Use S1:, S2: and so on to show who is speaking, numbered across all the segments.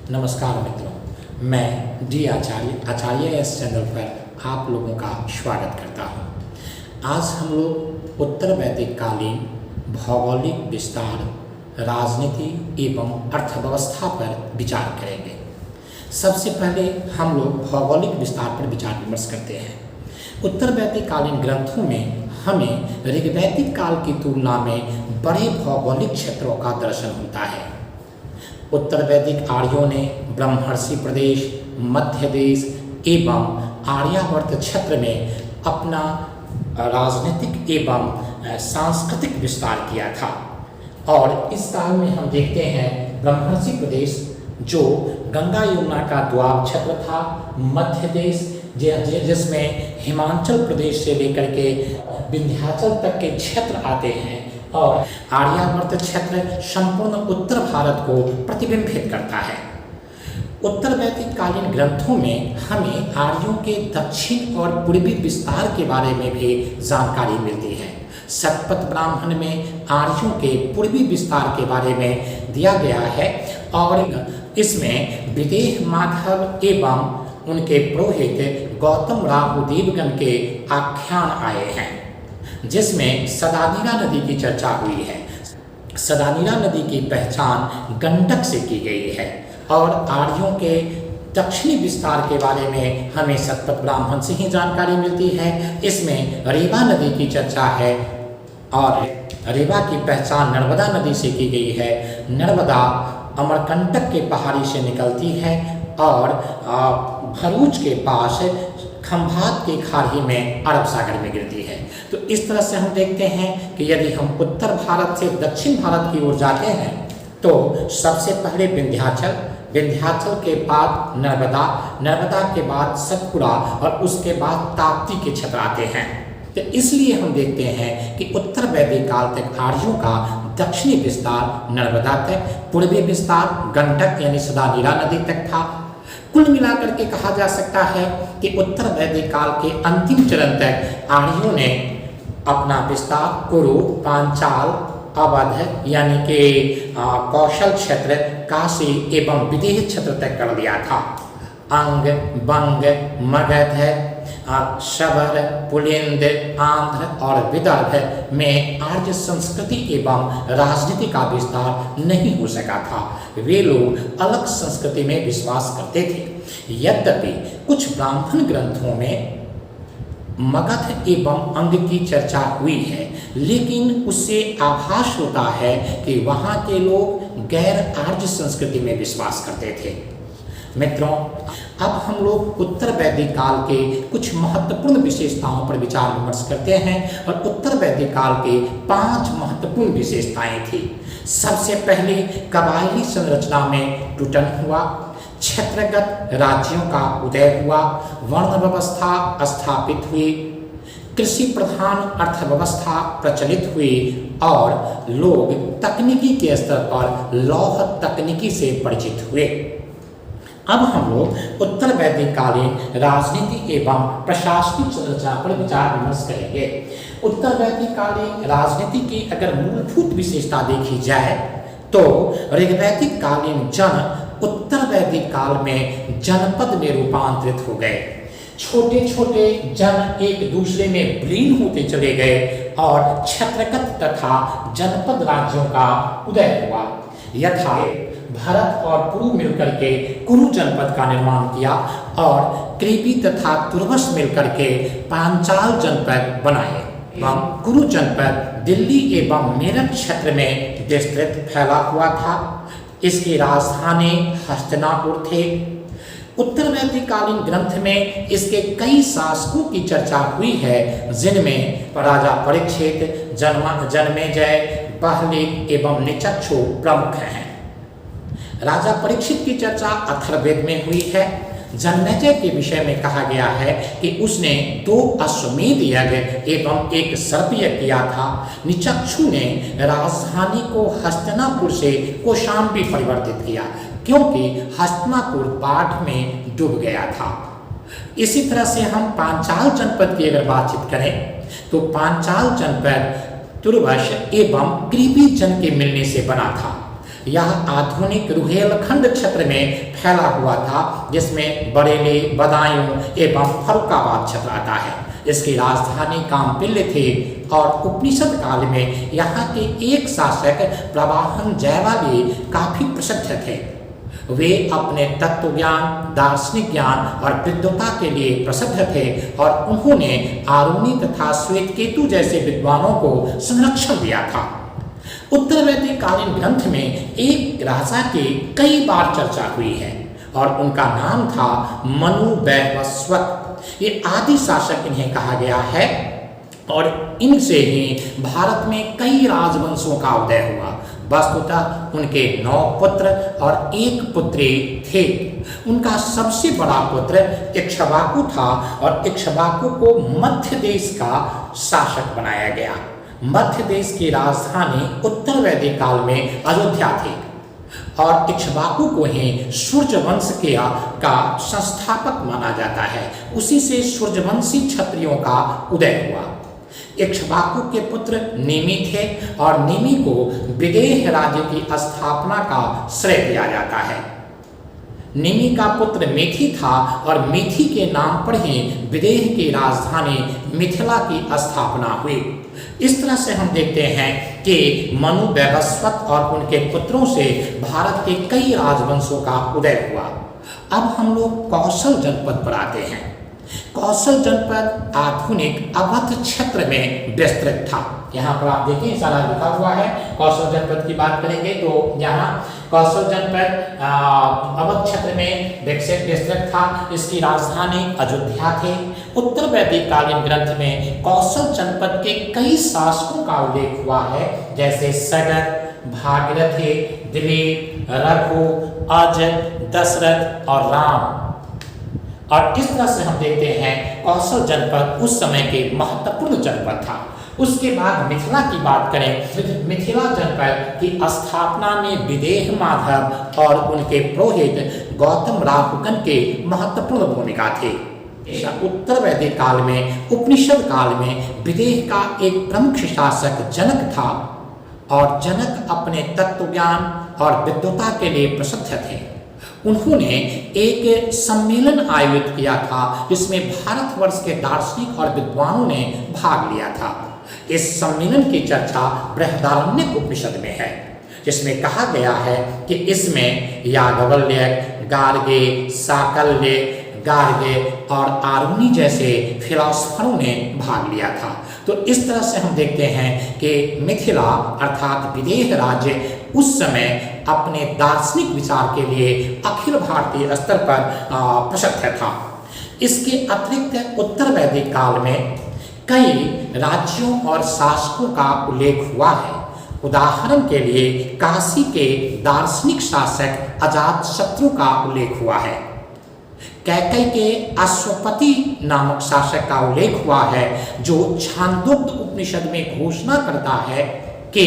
S1: नमस्कार मित्रों, मैं डी आचार्य इस चैनल पर आप लोगों का स्वागत करता हूं। आज हम लोग उत्तर वैदिक कालीन भौगोलिक विस्तार, राजनीति एवं अर्थव्यवस्था पर विचार करेंगे। सबसे पहले हम लोग भौगोलिक विस्तार पर विचार विमर्श करते हैं। उत्तर वैदिक कालीन ग्रंथों में हमें ऋग्वैदिक काल की तुलना में बड़े भौगोलिक क्षेत्रों का दर्शन होता है। उत्तर वैदिक आर्यों ने ब्रह्मर्षि प्रदेश, मध्य देश एवं आर्यावर्त क्षेत्र में अपना राजनीतिक एवं सांस्कृतिक विस्तार किया था। और इस काल में हम देखते हैं ब्रह्मर्षि प्रदेश जो गंगा यमुना का द्वार क्षेत्र था, मध्य देश जिसमें हिमाचल प्रदेश से लेकर के विंध्याचल तक के क्षेत्र आते हैं, और आर्यावर्त क्षेत्र संपूर्ण उत्तर भारत को प्रतिबिंबित करता है। उत्तर वैदिक कालीन ग्रंथों में हमें आर्यों के दक्षिण और पूर्वी विस्तार के बारे में भी जानकारी मिलती है। शतपथ ब्राह्मण में आर्यों के पूर्वी विस्तार के बारे में दिया गया है और इसमें विदेह माधव एवं उनके पुरोहित गौतम राहु देवगन के आख्यान आए हैं, जिसमें सदानीरा नदी की चर्चा हुई है। सदानीरा नदी की पहचान गंडक से की गई है और आर्यों के दक्षिणी विस्तार के बारे में हमें शतपथ ब्राह्मण से ही जानकारी मिलती है। इसमें रेवा नदी की चर्चा है और रेवा की पहचान नर्मदा नदी से की गई है। नर्मदा अमरकंटक के पहाड़ी से निकलती है और भरूच के पास खंभात की खाड़ी में अरब सागर में गिरती है। तो इस तरह से हम देखते हैं कि यदि हम उत्तर भारत से दक्षिण भारत की ओर जाते हैं तो सबसे पहले विंध्याचल के बाद नर्मदा के बाद सतपुड़ा और उसके बाद ताप्ती के क्षेत्र आते हैं। तो इसलिए हम देखते हैं कि उत्तर वैदिक काल तक आर्यों का दक्षिणी विस्तार नर्मदा तक, पूर्वी विस्तार गंडक यानी सदानीरा नदी तक था। कुल मिलाकर के कहा जा सकता है कि उत्तर वैदिक काल के अंतिम चरण तक आर्यों ने अपना विस्तार कुरु, पांचाल, अवध यानी कि कौशल क्षेत्र, काशी एवं विदेह क्षेत्र तक कर लिया था। अंग, बंग, मगध, शबर, पुलिंद, आंध्र और विदर्भ में आर्य संस्कृति एवं राजनीति का विस्तार नहीं हो सका था। वे लोग अलग संस्कृति में विश्वास करते थे। यद्यपि कुछ ब्राह्मण ग्रंथों में मगध एवं अंग की चर्चा हुई है, लेकिन उससे आभास होता है कि वहाँ के लोग गैर आर्य संस्कृति में विश्वास करते थे। मित्रों, अब हम लोग उत्तर वैदिक काल के कुछ महत्वपूर्ण विशेषताओं पर विचार विमर्श करते हैं और उत्तर वैदिक काल के 5 महत्वपूर्ण विशेषताएं थी। सबसे पहले कबायली संरचना में टूटन हुआ, क्षेत्रगत राज्यों का उदय हुआ, वर्ण व्यवस्था स्थापित हुई, कृषि प्रधान अर्थव्यवस्था प्रचलित हुई और लोग तकनीकी के स्तर पर लौह तकनीकी से परिचित हुए। अब हम लोग उत्तर वैदिक कालीन राजनीति एवं प्रशासनिक संरचना पर विचार विमर्श करेंगे। उत्तर वैदिक कालीन राजनीति की अगर मूलभूत विशेषता देखी जाए तो ऋग्वैदिक कालीन जन उत्तर वैदिक काल में जनपद में रूपांतरित हो गए। छोटे छोटे जन एक दूसरे में विलीन होते चले गए और क्षेत्रगत तथा जनपद राज्यों का उदय हुआ। यथा भरत और पुरु मिलकर के कुरु जनपद का निर्माण किया और कृपि तथा तुर्वस मिलकर के पांचाल जनपद बनाए। कुरु जनपद दिल्ली एवं मेरठ क्षेत्र में विस्तृत फैला हुआ था। इसकी राजधानी हस्तिनापुर थे। उत्तर वैदिक कालीन ग्रंथ में इसके कई शासकों की चर्चा हुई है, जिनमें राजा परीक्षित, जन्मेजय, बहलिक एवं निचक्षु प्रमुख हैं। राजा परीक्षित की चर्चा अथर्ववेद में हुई है। जन्मेजय के विषय में कहा गया है कि उसने 2 अश्वमेध यज्ञ एवं 1 सर्प यज्ञ किया था। निचक्षु ने राजधानी को हस्तिनापुर से कौशाम्बी परिवर्तित किया, क्योंकि हस्तिनापुर बाढ़ में डूब गया था। इसी तरह से हम पांचाल जनपद की अगर बातचीत करें तो पांचाल जनपद तुर्वस एवं कृपि जन के मिलने से बना था। यह आधुनिक रुहेलखंड क्षेत्र में फैला हुआ था, जिसमें बरेली, बदायूं एवं फर्रुखाबाद क्षेत्र आता है। इसकी राजधानी काम्पिल्य थी और उपनिषद काल में यहाँ के एक शासक प्रवाहन जयवाली काफी प्रसिद्ध थे। वे अपने तत्व ज्ञान, दार्शनिक ज्ञान और विद्वता के लिए प्रसिद्ध थे और उन्होंने आरुणि तथा श्वेतकेतु जैसे विद्वानों को संरक्षण दिया था। उत्तर वैदिक कालीन ग्रंथ में एक राजा की कई बार चर्चा हुई है और उनका नाम था मनु वैवस्वत। ये आदि शासक इन्हें कहा गया है और इनसे ही भारत में कई राजवंशों का उदय हुआ। वस्तुतः उनके 9 पुत्र और 1 पुत्री थे। उनका सबसे बड़ा पुत्र इक्ष्वाकु था और इक्ष्वाकु को मध्य देश का शासक बनाया गया। मध्य देश की राजधानी उत्तर वैदिक काल में अयोध्या थी और इक्ष्वाकु को ही सूर्यवंश का संस्थापक माना जाता है। उसी से सूर्यवंशी क्षत्रियों का उदय हुआ। इक्ष्वाकु के पुत्र नेमि थे और नेमि को विदेह राज्य की स्थापना का श्रेय दिया जाता है। नेमि का पुत्र मेथी था और मेथी के नाम पर ही विदेह की राजधानी मिथिला की स्थापना हुई। इस तरह से हम देखते हैं कि मनु वैवस्वत और उनके पुत्रों से भारत के कई राजवंशों का उदय हुआ। अब हम लोग कौशल जनपद पर आते हैं। कौशल जनपद आधुनिक अवध क्षेत्र में विस्तृत था। यहाँ पर आप देखिए सारा लिखा हुआ है। कौशल जनपद की बात करेंगे तो यहाँ कौशल जनपद अवध क्षेत्र में विस्तृत था। इसकी राजधानी अयोध्या थी। उत्तर वैदिक कालीन ग्रंथ में कौशल जनपद के कई शासकों का उल्लेख हुआ है, जैसे सगर, भागीरथी, दिलीप, रघु, अज, दशरथ और राम। और इस तरह से हम देखते हैं कौशल जनपद उस समय के महत्वपूर्ण जनपद था। उसके बाद मिथिला की बात करें, मिथिला जनपद की स्थापना में विदेह माधव और उनके पुरोहित गौतम राहुगन के महत्वपूर्ण भूमिका थी। उत्तर वैदिक काल में, उपनिषद काल में विदेह का एक प्रमुख शासक जनक था और जनक अपने तत्व ज्ञान और विद्वता के लिए प्रसिद्ध थे। उन्होंने एक सम्मेलन आयोजित किया था जिसमें भारतवर्ष के दार्शनिक और विद्वानों ने भाग लिया था। इस सम्मेलन की चर्चा बृहदारण्यक उपनिषद में है, जिसमें कहा गया है कि इसमें याज्ञवल्क्य, गार्गे, साकल्य, गार्गे और आरुणि जैसे फिलोसफरों ने भाग लिया था। तो इस तरह से हम देखते हैं कि मिथिला अर्थात विदेह राज्य उस समय अपने दार्शनिक विचार के लिए अखिल भारतीय स्तर पर प्रसिद्ध था। इसके अतिरिक्त उत्तर वैदिक काल में कई राज्यों और शासकों का उल्लेख हुआ है। उदाहरण के लिए काशी के दार्शनिक शासक अजातशत्रु का उल्लेख हुआ है। कैकई के अश्वपति नामक शासक का उल्लेख हुआ है, जो छांदोग्य उपनिषद में घोषणा करता है कि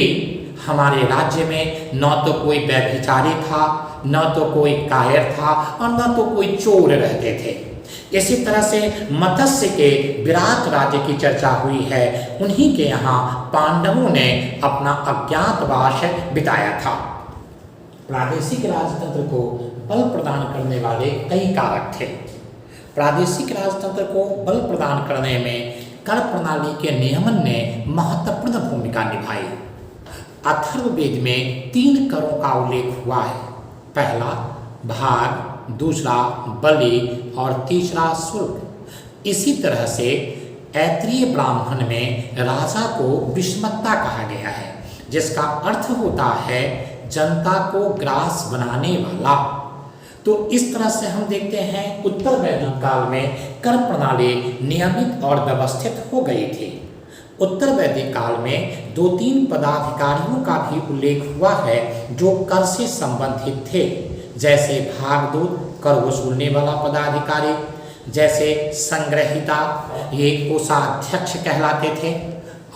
S1: हमारे राज्य में न तो कोई व्यभिचारी था, न तो कोई कायर था और न तो कोई चोर रहते थे। इसी तरह से मत्स्य के विराट राज्य की चर्चा हुई है। उन्हीं के यहाँ पांडवों ने अपना अज्ञातवास बिताया था। प्रादेशिक राजतंत्र को बल प्रदान करने वाले कई कारक थे। प्रादेशिक राजतंत्र को बल प्रदान करने में कर प्रणाली के नियमन ने महत्वपूर्ण भूमिका निभाई। अथर्ववेद में 3 करों का उल्लेख हुआ है। पहला भाग, दूसरा बलि और तीसरा शुल्क। इसी तरह से ऐत्रीय ब्राह्मण में राजा को विषमत्ता कहा गया है, जिसका अर्थ होता है जनता को ग्रास बनाने वाला। तो इस तरह से हम देखते हैं उत्तर वैदिक काल में कर प्रणाली नियमित और व्यवस्थित हो गई थी। उत्तर वैदिक काल में 2-3 पदाधिकारियों का भी उल्लेख हुआ है जो कर से संबंधित थे, जैसे भागदूत कर वसूलने वाला पदाधिकारी, जैसे संग्रहिता ये कोषाध्यक्ष कहलाते थे,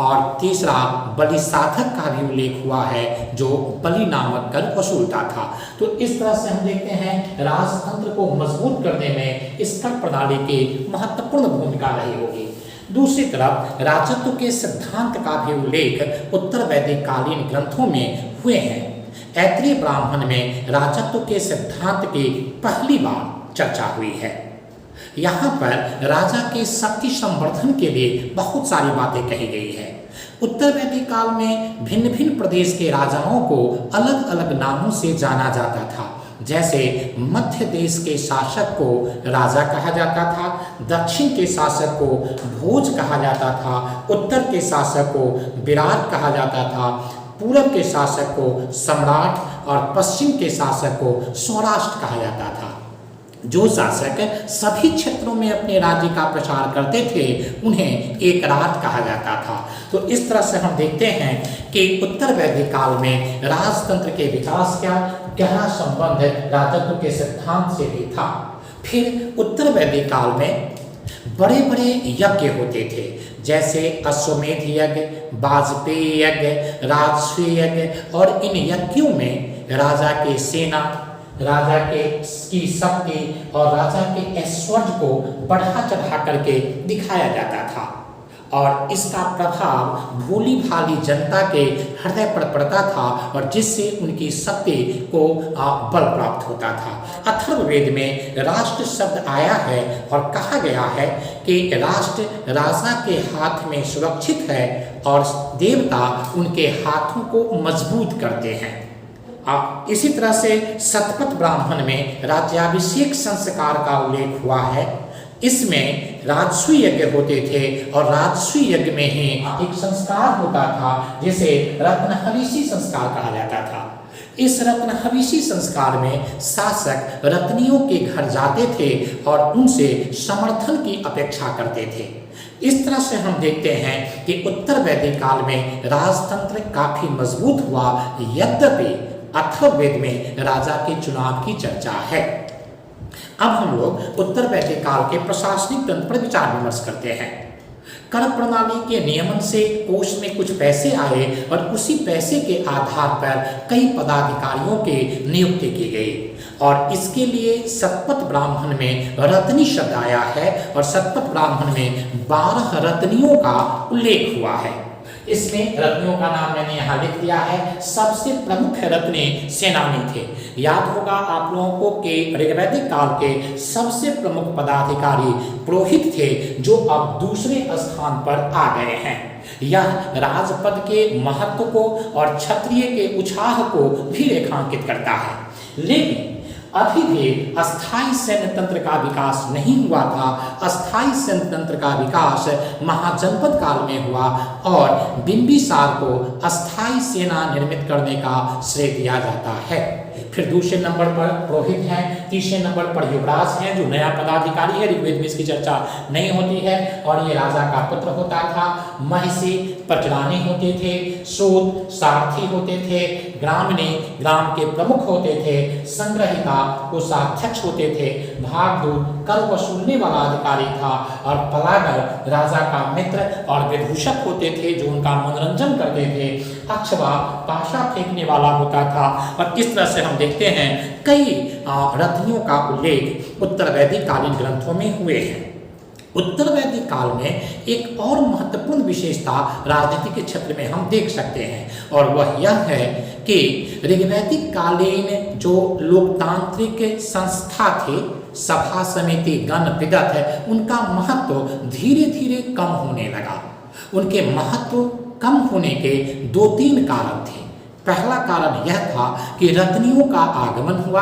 S1: और तीसरा बलि साधक का भी उल्लेख हुआ है जो बलि नामक कर वसूलता था। तो इस तरह से हम देखते हैं राजतंत्र को मजबूत करने में इस कर प्रणाली की महत्वपूर्ण भूमिका रही होगी। दूसरी तरफ राजत्व के सिद्धांत का भी उल्लेख उत्तर वैदिक कालीन ग्रंथों में हुए हैं। ऐत्रेय ब्राह्मण में राजत्व के सिद्धांत की पहली बार चर्चा हुई है। यहाँ पर राजा के शक्ति संवर्धन के लिए बहुत सारी बातें कही गई है। उत्तर वैदिक काल में भिन्न भिन्न प्रदेश के राजाओं को अलग अलग नामों से जाना जाता था। जैसे मध्य देश के शासक को राजा कहा जाता था, दक्षिण के शासक को भोज कहा जाता था, उत्तर के शासक को विराट कहा जाता था, पूर्व के शासक को सम्राट और पश्चिम के शासक को सौराष्ट्र कहा जाता था। जो शासक सभी क्षेत्रों में अपने राज्य का प्रसार करते थे उन्हें एकराट कहा जाता था। तो इस तरह से हम देखते हैं कि उत्तर वैदिक काल में राजतंत्र के विकास का गहरा संबंध राजत्व के सिद्धांत से भी था। फिर उत्तर वैदिक काल में बड़े बड़े यज्ञ होते थे, जैसे अश्वमेध यज्ञ, वाजपेयी यज्ञ, राजसूय यज्ञ, और इन यज्ञों में राजा के सेना, राजा की शक्ति और राजा के ऐश्वर्य को बढ़ा चढ़ा करके दिखाया जाता था, और इसका प्रभाव भोली भाली जनता के हृदय पर पड़ता था और जिससे उनकी शक्ति को बल प्राप्त होता था। अथर्ववेद में राष्ट्र शब्द आया है और कहा गया है कि राष्ट्र राजा के हाथ में सुरक्षित है और देवता उनके हाथों को मजबूत करते हैं। इसी तरह से शतपथ ब्राह्मण में राज्याभिषेक संस्कार का उल्लेख हुआ है। इसमें राजसूय यज्ञ होते थे और राजसूय यज्ञ में ही एक संस्कार होता था जिसे रत्नहविषी संस्कार कहा जाता था। इस रत्नहविषी संस्कार में शासक रत्नियों के घर जाते थे और उनसे समर्थन की अपेक्षा करते थे। इस तरह से हम देखते हैं कि उत्तर वैदिक काल में राजतंत्र काफी मजबूत हुआ, यद्यपि अथर्ववेद में राजा के चुनाव की चर्चा है। अब हम लोग उत्तर वैदिक काल के प्रशासनिक तंत्र पर विचार विमर्श करते हैं। कर प्रणाली के नियमन से कोष में कुछ पैसे आए और उसी पैसे के आधार पर कई पदाधिकारियों की नियुक्ति की गई, और इसके लिए शतपथ ब्राह्मण में रत्नी शब्द आया है और शतपथ ब्राह्मण में 12 रत्नियों का उल्लेख हुआ है। इसमें रत्नियों का नाम मैंने यहाँ लिख दिया है। सबसे प्रमुख रत्नी सेनानी थे। याद होगा आप लोगों को कि ऋग्वैदिक काल के सबसे प्रमुख पदाधिकारी पुरोहित थे, जो अब दूसरे स्थान पर आ गए हैं। यह राजपद के महत्व को और क्षत्रिय के उत्साह को भी रेखांकित करता है। लेकिन अभी भी अस्थायी सैन्य तंत्र का विकास नहीं हुआ था। अस्थायी सैन्य तंत्र का विकास महाजनपद काल में हुआ और बिंबिसार को अस्थायी सेना निर्मित करने का श्रेय दिया जाता है। फिर दूसरे नंबर पर पुरोहित हैं, तीसरे नंबर पर युवराज हैं जो नया पदाधिकारी है। ऋग्वेद में इसकी चर्चा नहीं होती है और ये राजा का पुत्र होता था। महिषी पचरानी होते थे, सूत सारथी होते थे, ग्रामणी ग्राम के प्रमुख होते थे, संग्रहिता कोषाध्यक्ष होते थे, भागदूत कर वसूलने वाला अधिकारी था और पलागर राजा का मित्र और विदूषक होते थे जो उनका मनोरंजन करते थे। अक्षवा पाशा फेंकने वाला होता था। और इस तरह से हम देखते हैं कई रत्नियों का उल्लेख उत्तर वैदिक कालीन ग्रंथों में हुए हैं। उत्तर वैदिक काल में एक और महत्वपूर्ण विशेषता राजनीति के क्षेत्र में हम देख सकते हैं, और वह यह है कि ऋग्वैदिक कालीन जो लोकतांत्रिक संस्था थे, सभा समिति गण विगत, उनका महत्व धीरे धीरे कम होने लगा। उनके महत्व कम होने के 2-3 कारण थे। पहला कारण यह था कि रत्नियों का आगमन हुआ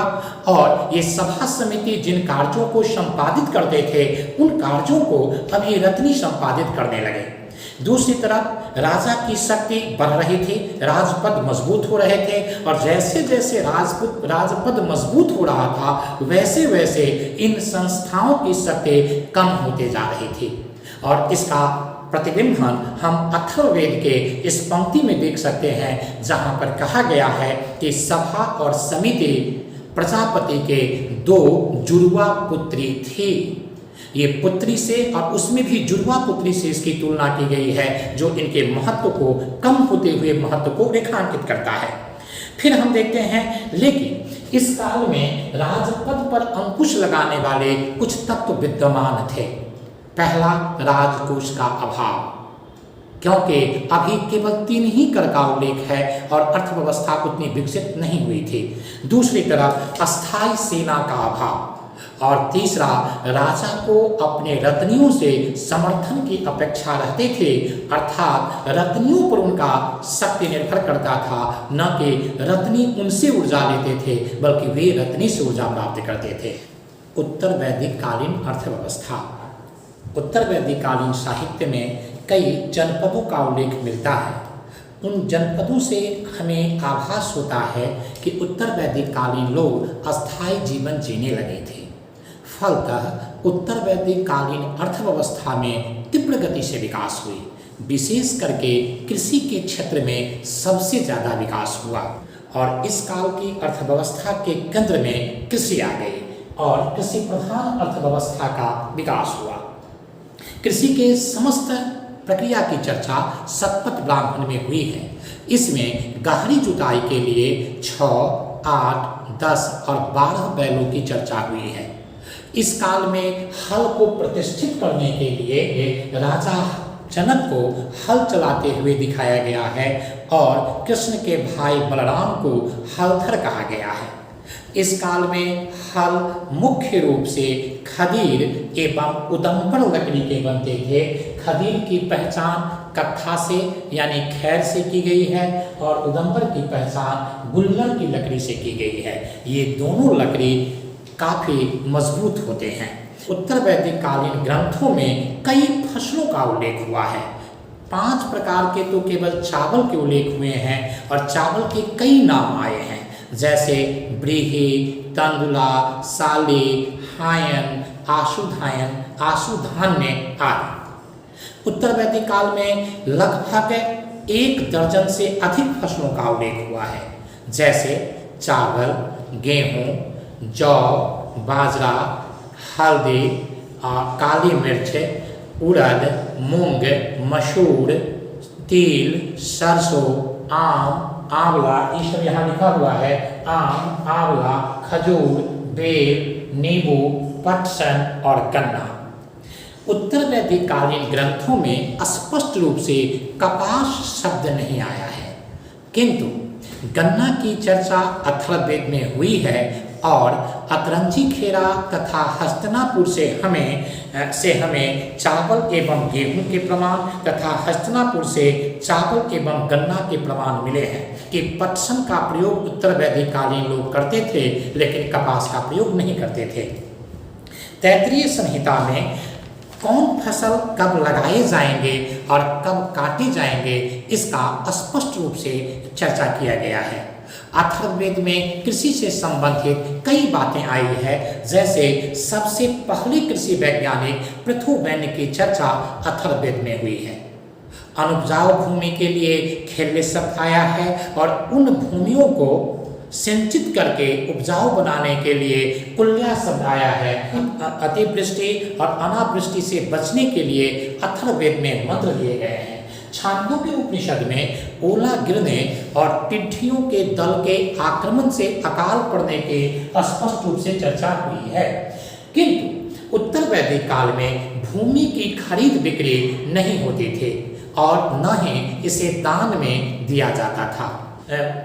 S1: और ये सभा समिति जिन कार्यों को संपादित करते थे उन कार्यों को अब ये रत्नी संपादित करने लगे। दूसरी तरफ राजा की शक्ति बढ़ रही थी, राजपद मजबूत हो रहे थे, और जैसे जैसे राजपद मजबूत हो रहा था वैसे वैसे इन संस्थाओं की शक्ति कम होते जा रही थी। और इसका प्रतिबिंबन हम अथर्ववेद के इस पंक्ति में देख सकते हैं, जहां पर कहा गया है कि सभा और समिति प्रजापति के 2 जुड़वा पुत्री थी। ये पुत्री से और उसमें भी जुड़वा पुत्री से इसकी तुलना की गई है, जो इनके महत्व को, कम होते हुए महत्व को रेखांकित करता है। फिर हम देखते हैं, लेकिन इस काल में राजपद पर अंकुश लगाने वाले कुछ तत्व विद्यमान थे। पहला, राजकोष का अभाव। क्योंकि अभी केवल 3 ही कर का उल्लेख है और अर्थव्यवस्था उतनी विकसित नहीं हुई थी। दूसरी तरफ अस्थायी सेना का अभाव और तीसरा, राजा को अपने रत्नियों से समर्थन की अपेक्षा रहते थे, अर्थात रत्नियों पर उनका शक्ति निर्भर करता था, न कि रत्नी उनसे ऊर्जा लेते थे बल्कि वे रत्नी से ऊर्जा प्राप्त करते थे। उत्तर वैदिक कालीन अर्थव्यवस्था। उत्तर वैदिक कालीन साहित्य में कई जनपदों का उल्लेख मिलता है। उन जनपदों से हमें आभास होता है कि उत्तर वैदिक कालीन लोग अस्थायी जीवन जीने लगे थे। फलतः उत्तर वैदिक कालीन अर्थव्यवस्था में तीव्र गति से विकास हुई। विशेष करके कृषि के क्षेत्र में सबसे ज़्यादा विकास हुआ और इस काल की अर्थव्यवस्था के केंद्र में कृषि आ गई और कृषि प्रधान अर्थव्यवस्था का विकास हुआ। कृषि के समस्त प्रक्रिया की चर्चा शतपथ ब्राह्मण में हुई है। इसमें गहरी जुताई के लिए 6, 8, 10 और 12 बैलों की चर्चा हुई है। इस काल में हल को प्रतिष्ठित करने के लिए राजा जनक को हल चलाते हुए दिखाया गया है और कृष्ण के भाई बलराम को हलधर कहा गया है। इस काल में हल मुख्य रूप से खदीर एवं उदंबर लकड़ी के बनते थे। खदीर की पहचान कत्था से यानी खैर से की गई है और उदंबर की पहचान गुल्लर की लकड़ी से की गई है। ये दोनों लकड़ी काफ़ी मजबूत होते हैं। उत्तर वैदिक कालीन ग्रंथों में कई फसलों का उल्लेख हुआ है। 5 प्रकार के तो केवल चावल के उल्लेख हुए हैं और चावल के कई नाम आए हैं, जैसे ब्रीही, तंदुला, साली, हायन, आशुधायन, आशुधान्य आदि। उत्तर वैदिक काल में लगभग 1 दर्जन से अधिक फसलों का उल्लेख हुआ है, जैसे चावल, गेहूँ, जौ, बाजरा, हल्दी, काली मिर्च, उड़द, मूंग, मसूर, तिल, सरसों, आम, आंवला, ये सब यहाँ लिखा हुआ है। आम, आंवला, खजूर, बेर, नींबू, पटसन और गन्ना। उत्तर वैदिक कालीन ग्रंथों में स्पष्ट रूप से कपास शब्द नहीं आया है, किंतु गन्ना की चर्चा अथर्ववेद में हुई है और अतरंजी खेरा तथा हस्तिनापुर से हमें चावल एवं गेहूं के प्रमाण तथा हस्तिनापुर से चावल एवं गन्ना के प्रमाण मिले हैं कि पटसन का प्रयोग उत्तर वैदिक कालीन लोग करते थे, लेकिन कपास का प्रयोग नहीं करते थे। तैत्तिरीय संहिता में कौन फसल कब लगाए जाएंगे और कब काटे जाएंगे इसका स्पष्ट रूप से चर्चा किया गया है। अथर्ववेद में कृषि से संबंधित कई बातें आई है, जैसे सबसे पहले कृषि वैज्ञानिक पृथुवैन्य की चर्चा अथर्ववेद में हुई है। अनुपजाऊ भूमि के लिए खेल्य शब्द आया है और उन भूमियों को सिंचित करके उपजाऊ बनाने के लिए कुल्या शब्द आया है। अतिवृष्टि और अनावृष्टि से बचने के लिए अथर्ववेद में मंत्र दिए गए हैं। छांदोग्य उपनिषद में ओला गिरने और टिड्डियों के दल के आक्रमण से अकाल पड़ने के स्पष्ट रूप से चर्चा हुई है, किंतु उत्तर वैदिक काल में भूमि की खरीद बिक्री नहीं होती थी और न ही इसे दान में दिया जाता था।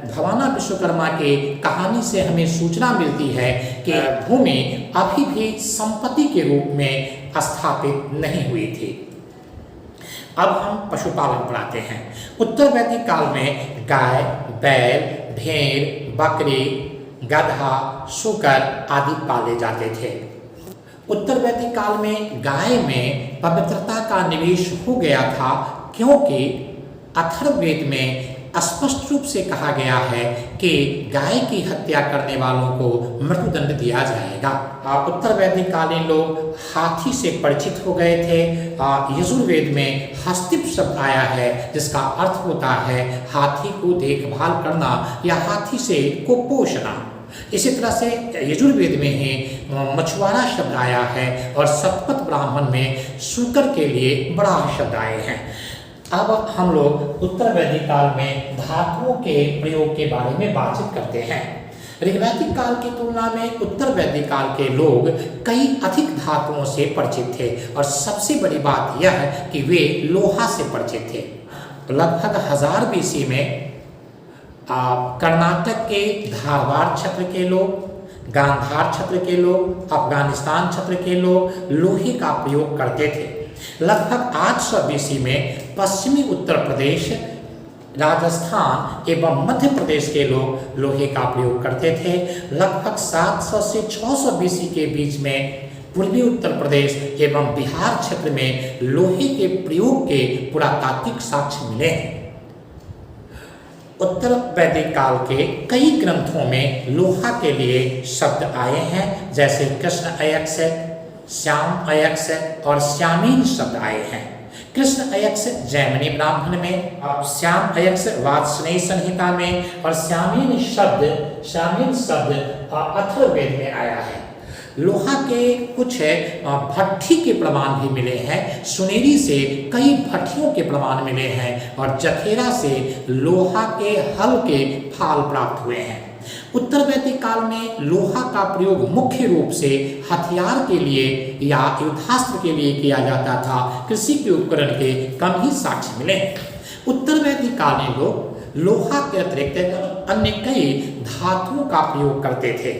S1: भवाना विश्वकर्मा की कहानी से हमें सूचना मिलती है कि भूमि अभी भी संपत्ति के रूप में स्थापित नहीं हुई थी। अब हम पशुपालन पर आते हैं। उत्तर वैदिक काल में गाय, बैल, भेड़, बकरी, गधा, सूकर आदि पाले जाते थे। उत्तर वैदिक काल में गाय में पवित्रता का निवेश हो गया था, क्योंकि अथर्ववेद में स्पष्ट रूप से कहा गया है कि गाय की हत्या करने वालों को मृत्युदंड दिया जाएगा। उत्तर वैदिक कालीन लोग हाथी से परिचित हो गए थे। यजुर्वेद में हस्तिप शब्द आया है, जिसका अर्थ होता है हाथी को देखभाल करना या हाथी से को पोषना। इसी तरह से यजुर्वेद में ही मछुआरा शब्द आया है और शतपथ ब्राह्मण में सूकर के लिए बड़ा शब्द आए हैं। अब हम लोग उत्तर वैदिक काल में धातुओं के प्रयोग के बारे में बातचीत करते हैं। ऋग्वैदिक काल की तुलना में उत्तर वैदिक काल के लोग कई अधिक धातुओं से परिचित थे और सबसे बड़ी बात यह है कि वे लोहा से परिचित थे। लगभग 1000 BC में कर्नाटक के धारवाड़ क्षेत्र के लोग, गांधार क्षेत्र के लोग, अफगानिस्तान क्षेत्र के लोग लोहे का प्रयोग करते थे। लगभग 800 BC में पश्चिमी उत्तर प्रदेश, राजस्थान एवं मध्य प्रदेश के लोग लोहे का प्रयोग करते थे। लगभग 700 से 600 BC के बीच में पूर्वी उत्तर प्रदेश एवं बिहार क्षेत्र में लोहे के प्रयोग के पुरातात्विक साक्ष्य मिले हैं। उत्तर वैदिक काल के कई ग्रंथों में लोहा के लिए शब्द आए हैं, जैसे कृष्ण अयक्ष, श्याम अयक्ष और श्यामीन शब्द आए हैं। कृष्ण अयक्ष जैमिनी ब्राह्मण में, श्याम अयक्ष वात्स्ययनी संहिता में और श्यामीन शब्द अथर्ववेद में आया है। लोहा के कुछ भट्ठी के प्रमाण भी मिले हैं, सुनेरी से कई भट्ठियों के प्रमाण मिले हैं और जखेरा से लोहा के हल के फाल प्राप्त हुए हैं। उत्तर वैदिक काल में लोहा का प्रयोग मुख्य रूप से हथियार के लिए या युद्धास्त्र के लिए किया जाता था। कृषि के उपकरण के कम ही साक्ष्य मिले हैं। उत्तर वैदिक काल में लोग लोहा के अतिरिक्त अन्य कई धातुओं का प्रयोग करते थे,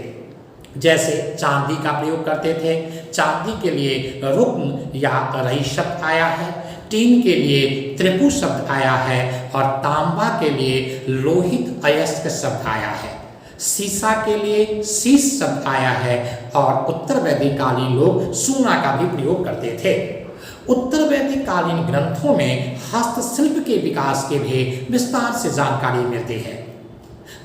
S1: जैसे चांदी का प्रयोग करते थे। चांदी के लिए रुक्म या रई शब्द आया है, टीन के लिए त्रिपु शब्द आया है और तांबा के लिए लोहित अयस्क शब्द आया है। सीसा के लिए शीश शब्द आया है और उत्तर वैदिक कालीन लोग सोना का भी प्रयोग करते थे। उत्तर वैदिक कालीन ग्रंथों में हस्तशिल्प के विकास के भी विस्तार से जानकारी मिलती है।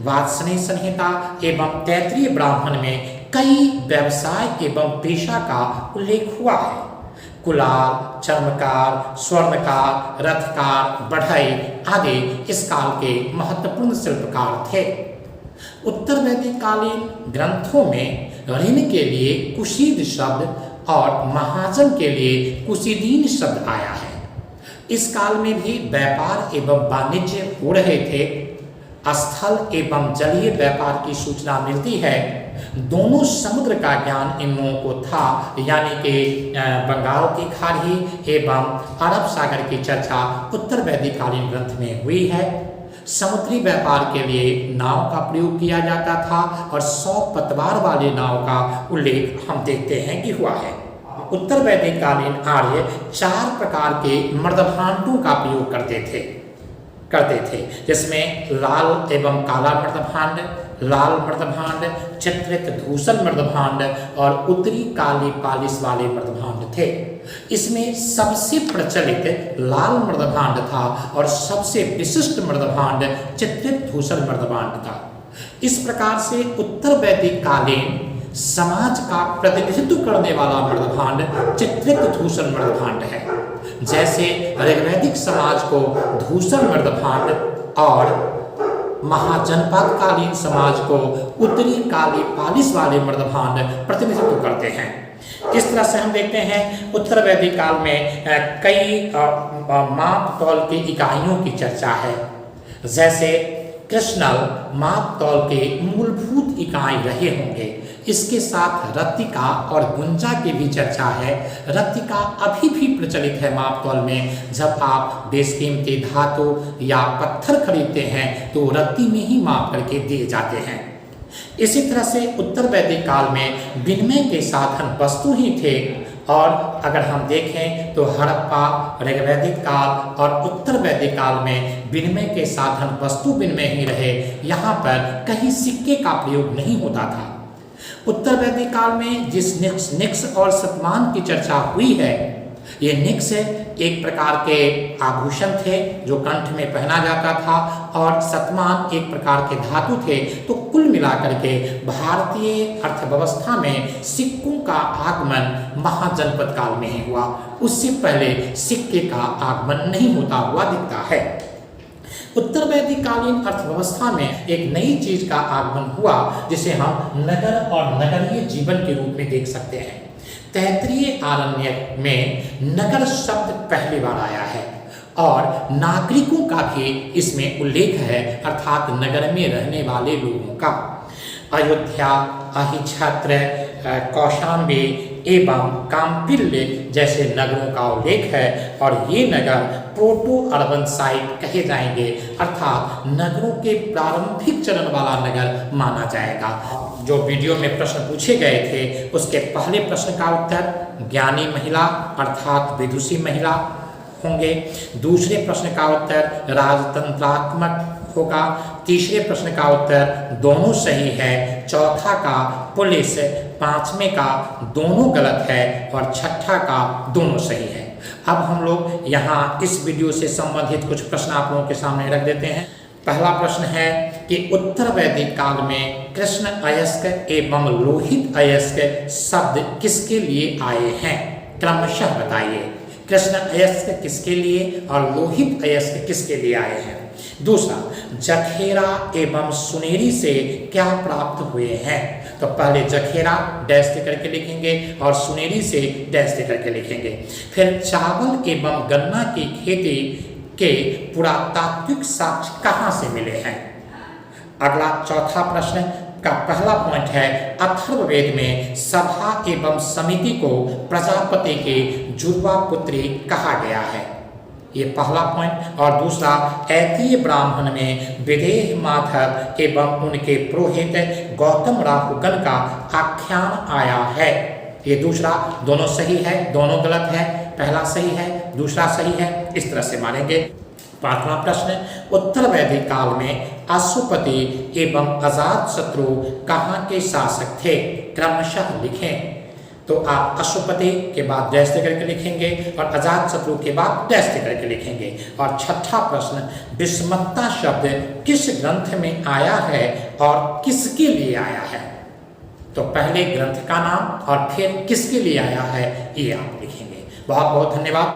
S1: वात्स्ययनी संहिता एवं तैत्रीय ब्राह्मण में कई व्यवसाय एवं पेशा का उल्लेख हुआ है। कुलाल, चर्मकार, स्वर्णकार, रथकार, बढ़ई आदि इस काल के महत्वपूर्ण शिल्पकार थे। उत्तर वैदिक कालीन ग्रंथों में ऋण के लिए कुशीद शब्द और महाजन के लिए कुशीदीन शब्द आया है। इस काल में भी व्यापार एवं वाणिज्य हो रहे थे। स्थल एवं जलीय व्यापार की सूचना मिलती है। दोनों समुद्र का ज्ञान इन लोगों को था, यानी कि बंगाल की खाड़ी एवं अरब सागर की चर्चा उत्तर वैदिक कालीन ग्रंथ में हुई है। समुद्री व्यापार के लिए नाव का प्रयोग किया जाता था और 100 पतवार वाले नाव का उल्लेख हम देखते हैं कि हुआ है। उत्तर वैदिक कालीन आर्य 4 प्रकार के मृदभांडों का प्रयोग करते थे, जिसमें लाल एवं काला मृदभांड, लाल मृदभांड, चित्रित धूसर मृदभांड और उत्तरी काली पालिश वाले मृदभांड थे। इसमें सबसे प्रचलित लाल मृदभांड था और सबसे विशिष्ट मृदभांड चित्रित धूसर मृदभांड था। इस प्रकार से उत्तर वैदिक कालीन समाज का प्रतिनिधित्व करने वाला मृदभांड चित्रित धूसर मृदभांड है। जैसे ऋग्वैदिक समाज को धूसर मृदभांड और महाजनपद कालीन समाज को उत्तरी काली पालिश वाले मृदभांड प्रतिनिधित्व करते हैं। इस तरह से हम देखते हैं उत्तर वैदिक काल में कई माप तौल की इकाइयों की चर्चा है। जैसे कृष्णल माप तौल के मूलभूत इकाई रहे होंगे। इसके साथ रत्तिका और गुंजा की भी चर्चा है। रत्तिका अभी भी प्रचलित है माप तौल में। जब आप बेशकीमती धातु या पत्थर खरीदते हैं तो रत्ती में ही माप करके दिए जाते हैं। इसी तरह से उत्तर वैदिक काल में विनिमय के साधन वस्तु ही थे। और अगर हम देखें तो हड़प्पा, ऋग्वैदिक काल और उत्तर वैदिक काल में विनिमय के साधन वस्तु विनिमय ही रहे। यहाँ पर कहीं सिक्के का प्रयोग नहीं होता था। उत्तर वैदिक काल में जिस निक्स और शतमान की चर्चा हुई है, ये निक्स एक प्रकार के आभूषण थे जो कंठ में पहना जाता था और शतमान एक प्रकार के धातु थे। तो कुल मिलाकर के भारतीय अर्थव्यवस्था में सिक्कों का आगमन महाजनपद काल में ही हुआ। उससे पहले सिक्के का आगमन नहीं होता हुआ दिखता है। उत्तर वैदिक कालीन अर्थव्यवस्था में एक नई चीज का आगमन हुआ जिसे हम नगर और नगरीय जीवन के रूप में देख सकते हैं। तैत्रीय आरण्यक में नगर शब्द पहली बार आया है और नागरिकों का भी इसमें उल्लेख है, अर्थात नगर में रहने वाले लोगों का। अयोध्या, अहिछत्र, कौशाम्बी, एवं काम्पिल लेक जैसे नगरों का उल्लेख है और ये नगर प्रोटो अर्बन साइट कहे जाएंगे, अर्थात नगरों के प्रारंभिक चरण वाला नगर माना जाएगा। जो वीडियो में प्रश्न पूछे गए थे उसके पहले प्रश्न का उत्तर ज्ञानी महिला अर्थात विदुषी महिला होंगे, दूसरे प्रश्न का उत्तर राजतंत्रात्मक होगा, तीसरे प्रश्न का उत्तर दोनों सही है, चौथा का पुलिस, पांचवें का दोनों गलत है और छठा का दोनों सही है। अब हम लोग यहाँ इस वीडियो से संबंधित कुछ प्रश्न आप लोगों के सामने रख देते हैं। पहला प्रश्न है कि उत्तर वैदिक काल में कृष्ण अयस्क एवं लोहित अयस्क शब्द किसके लिए आए हैं, क्रमशः बताइए। कृष्ण अयस्क किसके लिए और लोहित अयस्क किसके लिए आए हैं। दूसरा, जखेरा एवं सुनेरी से क्या प्राप्त हुए हैं, तो पहले जखेरा डैश देकर के लिखेंगे और सुनेरी से डैश देकर के लिखेंगे। फिर चावल एवं गन्ना की खेती के पुरातात्विक साक्ष्य कहाँ से मिले हैं। अगला चौथा प्रश्न का पहला पॉइंट है अथर्ववेद में सभा एवं समिति को प्रजापति की जुड़वा पुत्री कहा गया है, ये पहला पॉइंट। और दूसरा, ऐतीय ब्राह्मण में विदेह माधव एवं उनके पुरोहित गौतम राहुगण का आख्यान आया है, ये दूसरा। दोनों सही है, दोनों गलत है, पहला सही है, दूसरा सही है, इस तरह से मानेंगे। पांचवा प्रश्न, उत्तर वैदिक काल में अश्वपति एवं अजातशत्रु कहाँ के शासक थे, क्रमशः लिखें। तो आप अश्वपति के बाद डैश देकर के लिखेंगे और अजातशत्रु के बाद डैश देकर के लिखेंगे। और छठा प्रश्न, विषमत्ता शब्द किस ग्रंथ में आया है और किसके लिए आया है, तो पहले ग्रंथ का नाम और फिर किसके लिए आया है ये आप लिखेंगे। बहुत बहुत धन्यवाद।